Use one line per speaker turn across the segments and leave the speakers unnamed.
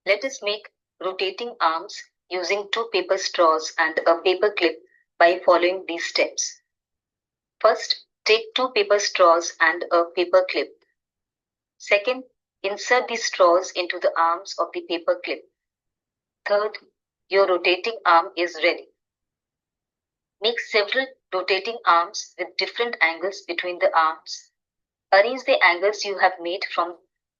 Let us make rotating arms using two paper straws and a paper clip by following these steps. First, take two paper straws and a paper clip. Second, insert the straws into the arms of the paper clip. Third, your rotating arm is ready. Make several rotating arms with different angles between the arms. Arrange the angles you have made from.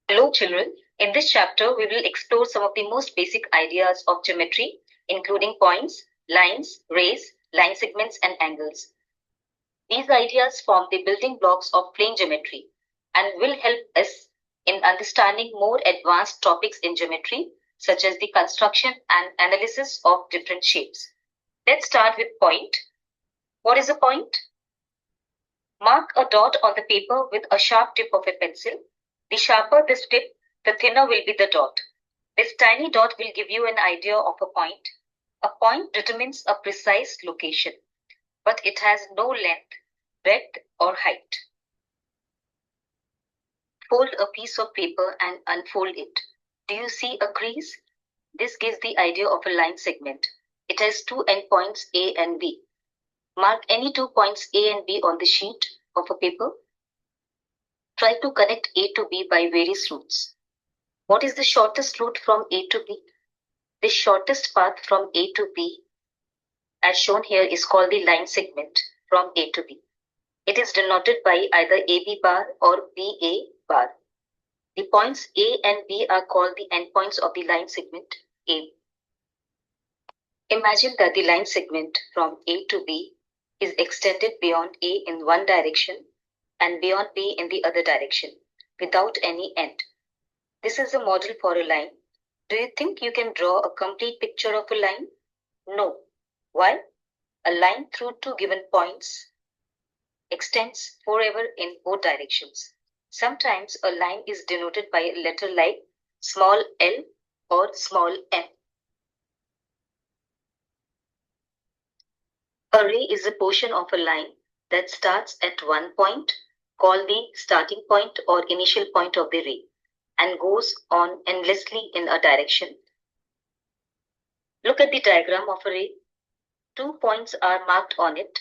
Hello children, in this chapter we will explore some of the most basic ideas of geometry, including points, lines, rays, line segments and angles. These ideas form the building blocks of plane geometry and will help us in understanding more advanced topics in geometry, such as the construction and analysis of different shapes. Let's start with point. What is a point? Mark a dot on the paper with a sharp tip of a pencil. The sharper this tip, the thinner will be the dot. This tiny dot will give you an idea of a point. A point determines a precise location, but it has no length, breadth, or height. Fold a piece of paper and unfold it. Do you see a crease? This gives the idea of a line segment. It has two endpoints A and B. Mark any 2 points A and B on the sheet of a paper. Try to connect A to B by various routes. What is the shortest route from A to B? The shortest path from A to B, as shown here, is called the line segment from A to B. It is denoted by either AB bar or BA bar. The points A and B are called the endpoints of the line segment A. Imagine that the line segment from A to B is extended beyond A in one direction and beyond B in the other direction, without any end. This is a model for a line. Do you think you can draw a complete picture of a line? No. Why? A line through two given points extends forever in both directions. Sometimes a line is denoted by a letter like small l or small m. A ray is a portion of a line that starts at one point, called the starting point or initial point of the ray, and goes on endlessly in a direction. Look at the diagram of a ray. 2 points are marked on it.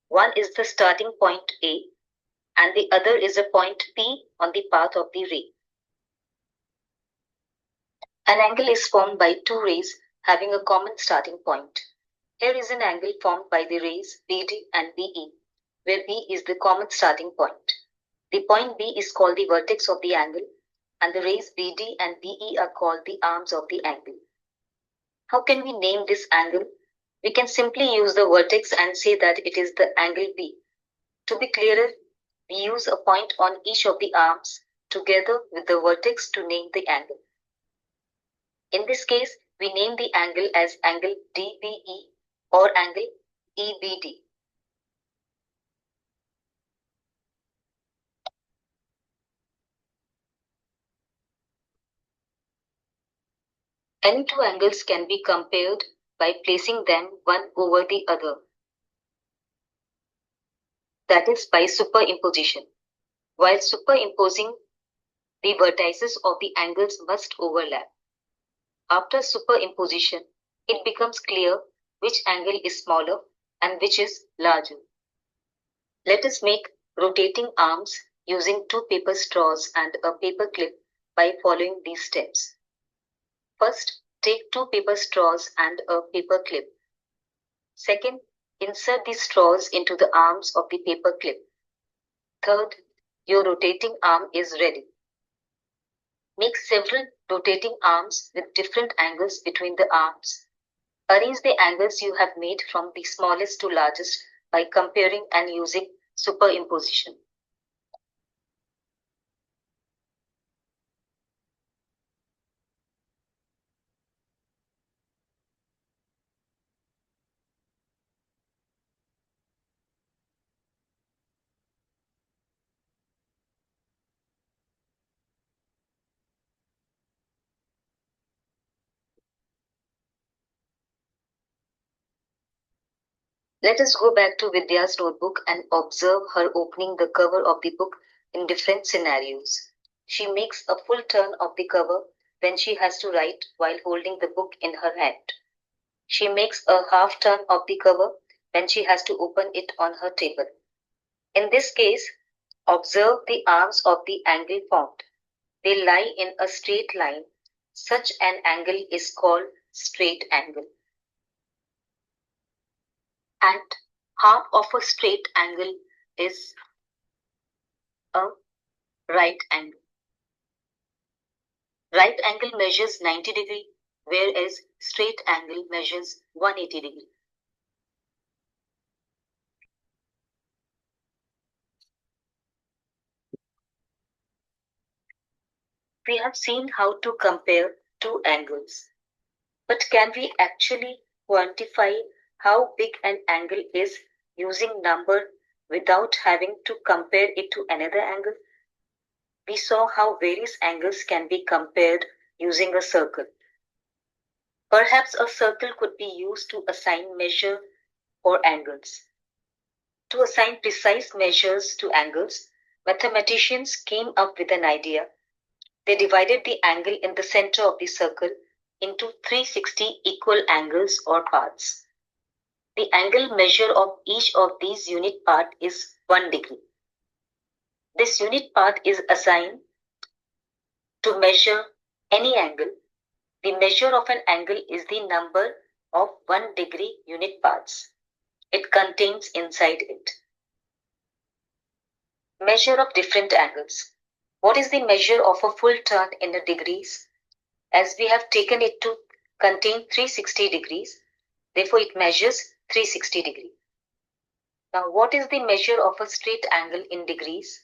One is the starting point A, and the other is a point P on the path of the ray. An angle is formed by two rays having a common starting point. Here is an angle formed by the rays BD and BE, where B is the common starting point. The point B is called the vertex of the angle, and the rays BD and BE are called the arms of the angle. How can we name this angle? We can simply use the vertex and say that it is the angle B. To be clearer, we use a point on each of the arms together with the vertex to name the angle. In this case, we name the angle as angle DBE or angle EBD. Any two angles can be compared by placing them one over the other. That is by superimposition. While superimposing, the vertices of the angles must overlap. After superimposition, it becomes clear which angle is smaller and which is larger. Let us make rotating arms using two paper straws and a paper clip by following these steps. First, take two paper straws and a paper clip. Second, insert the straws into the arms of the paper clip. Third, your rotating arm is ready. Make several rotating arms with different angles between the arms. Arrange the angles you have made from the smallest to largest by comparing and using superimposition. Let us go back to Vidya's notebook and observe her opening the cover of the book in different scenarios. She makes a full turn of the cover when she has to write while holding the book in her hand. She makes a half turn of the cover when she has to open it on her table. In this case, observe the arms of the angle formed. They lie in a straight line. Such an angle is called straight angle. And half of a straight angle is a right angle. Right angle measures 90 degrees, whereas straight angle measures 180 degrees. We have seen how to compare two angles. But can we actually quantify how big an angle is using number without having to compare it to another angle? We saw how various angles can be compared using a circle. Perhaps a circle could be used to assign measure for angles. To assign precise measures to angles, mathematicians came up with an idea. They divided the angle in the center of the circle into 360 equal angles or parts. The angle measure of each of these unit parts is 1 degree. This unit part is assigned to measure any angle. The measure of an angle is the number of 1 degree unit parts it contains inside it. Measure of different angles. What is the measure of a full turn in the degrees? As we have taken it to contain 360 degrees, therefore it measures 360 degrees. Now, what is the measure of a straight angle in degrees?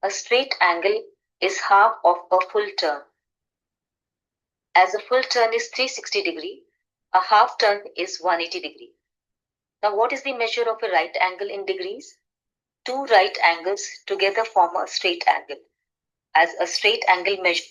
A straight angle is half of a full turn. As a full turn is 360 degree, a half turn is 180 degree. Now, what is the measure of a right angle in degrees? Two right angles together form a straight angle. As a straight angle measure